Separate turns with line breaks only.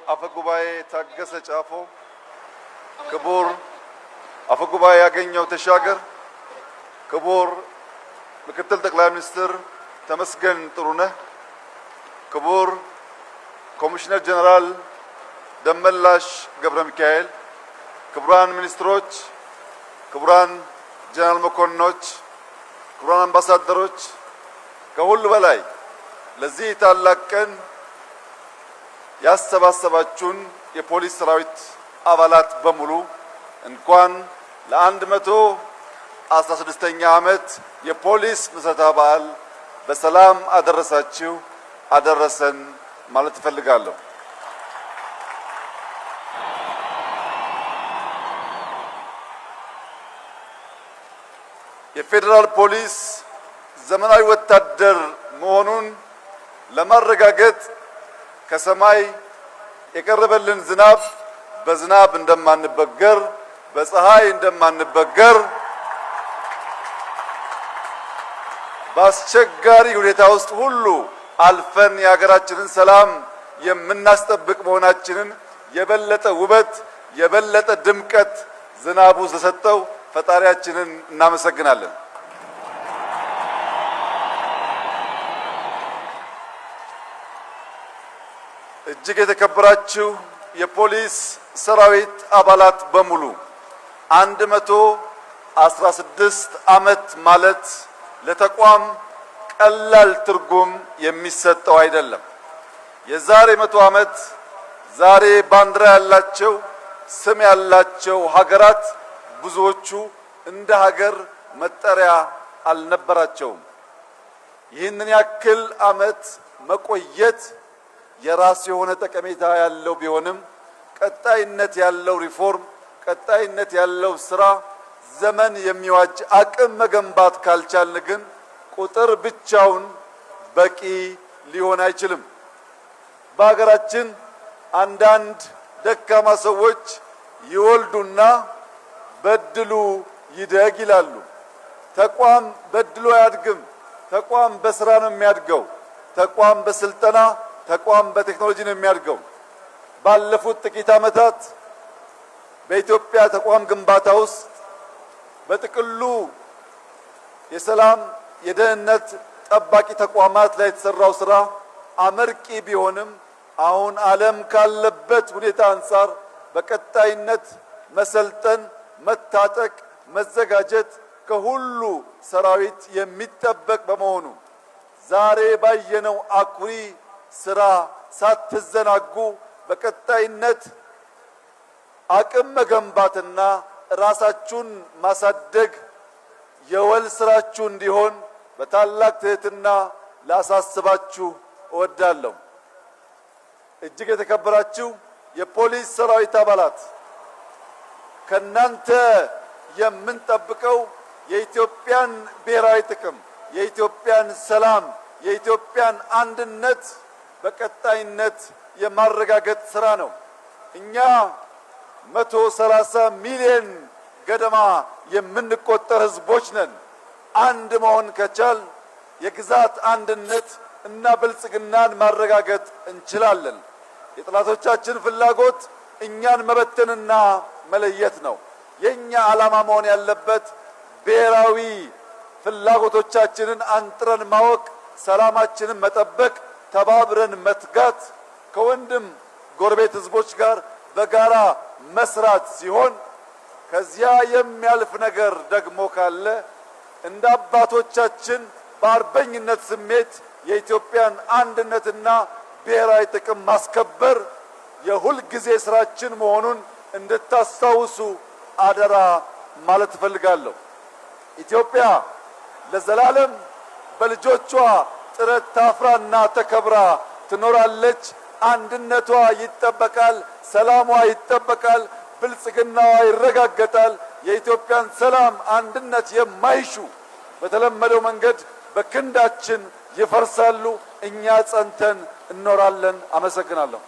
አፈጉባኤ ታገሰ ጫፎ፣ ክቡር አፈጉባኤ ያገኘው ተሻገር፣ ክቡር ምክትል ጠቅላይ ሚኒስትር ተመስገን ጥሩነህ፣ ክቡር ኮሚሽነር ጀነራል ደመላሽ ገብረ ሚካኤል፣ ክቡራን ሚኒስትሮች፣ ክቡራን ጀነራል መኮንኖች፣ ክቡራን አምባሳደሮች፣ ከሁሉ በላይ ለዚህ ታላቅ ቀን ያሰባሰባችሁን የፖሊስ ሰራዊት አባላት በሙሉ እንኳን ለ116ኛ ዓመት የፖሊስ ምስረታ በዓል በሰላም አደረሳችሁ አደረሰን ማለት እፈልጋለሁ። የፌዴራል ፖሊስ ዘመናዊ ወታደር መሆኑን ለማረጋገጥ ከሰማይ የቀረበልን ዝናብ በዝናብ እንደማንበገር፣ በፀሐይ እንደማንበገር፣ በአስቸጋሪ ሁኔታ ውስጥ ሁሉ አልፈን የሀገራችንን ሰላም የምናስጠብቅ መሆናችንን የበለጠ ውበት የበለጠ ድምቀት ዝናቡ ስለሰጠው ፈጣሪያችንን እናመሰግናለን። እጅግ የተከበራችሁ የፖሊስ ሰራዊት አባላት በሙሉ 116 ዓመት ማለት ለተቋም ቀላል ትርጉም የሚሰጠው አይደለም። የዛሬ 100 ዓመት ዛሬ ባንዲራ ያላቸው ስም ያላቸው ሀገራት ብዙዎቹ እንደ ሀገር መጠሪያ አልነበራቸውም። ይህንን ያክል ዓመት መቆየት የራስ የሆነ ጠቀሜታ ያለው ቢሆንም ቀጣይነት ያለው ሪፎርም ቀጣይነት ያለው ስራ ዘመን የሚዋጅ አቅም መገንባት ካልቻልን ግን ቁጥር ብቻውን በቂ ሊሆን አይችልም። በሀገራችን አንዳንድ ደካማ ሰዎች ይወልዱና በድሉ ይደግ ይላሉ። ተቋም በድሉ አያድግም። ተቋም በስራ ነው የሚያድገው። ተቋም በስልጠና ተቋም በቴክኖሎጂ ነው የሚያድገው። ባለፉት ጥቂት ዓመታት በኢትዮጵያ ተቋም ግንባታ ውስጥ በጥቅሉ የሰላም የደህንነት ጠባቂ ተቋማት ላይ የተሰራው ስራ አመርቂ ቢሆንም አሁን ዓለም ካለበት ሁኔታ አንጻር በቀጣይነት መሰልጠን፣ መታጠቅ፣ መዘጋጀት ከሁሉ ሰራዊት የሚጠበቅ በመሆኑ ዛሬ ባየነው አኩሪ ስራ ሳትዘናጉ በቀጣይነት አቅም መገንባትና ራሳችሁን ማሳደግ የወል ስራችሁ እንዲሆን በታላቅ ትህትና ላሳስባችሁ እወዳለሁ። እጅግ የተከበራችሁ የፖሊስ ሰራዊት አባላት ከናንተ የምንጠብቀው የኢትዮጵያን ብሔራዊ ጥቅም፣ የኢትዮጵያን ሰላም፣ የኢትዮጵያን አንድነት በቀጣይነት የማረጋገጥ ስራ ነው። እኛ 130 ሚሊዮን ገደማ የምንቆጠር ህዝቦች ነን። አንድ መሆን ከቻል የግዛት አንድነት እና ብልጽግናን ማረጋገጥ እንችላለን። የጠላቶቻችን ፍላጎት እኛን መበተንና መለየት ነው። የኛ ዓላማ መሆን ያለበት ብሔራዊ ፍላጎቶቻችንን አንጥረን ማወቅ፣ ሰላማችንን መጠበቅ፣ ተባብረን መትጋት፣ ከወንድም ጎረቤት ህዝቦች ጋር በጋራ መስራት ሲሆን ከዚያ የሚያልፍ ነገር ደግሞ ካለ እንደ አባቶቻችን በአርበኝነት ስሜት የኢትዮጵያን አንድነትና ብሔራዊ ጥቅም ማስከበር የሁል ጊዜ ስራችን መሆኑን እንድታስታውሱ አደራ ማለት እፈልጋለሁ። ኢትዮጵያ ለዘላለም በልጆቿ ጥረት ታፍራና ተከብራ ትኖራለች። አንድነቷ ይጠበቃል፣ ሰላሟ ይጠበቃል፣ ብልጽግናዋ ይረጋገጣል። የኢትዮጵያን ሰላም አንድነት የማይሹ በተለመደው መንገድ በክንዳችን ይፈርሳሉ። እኛ ጸንተን እንኖራለን። አመሰግናለሁ።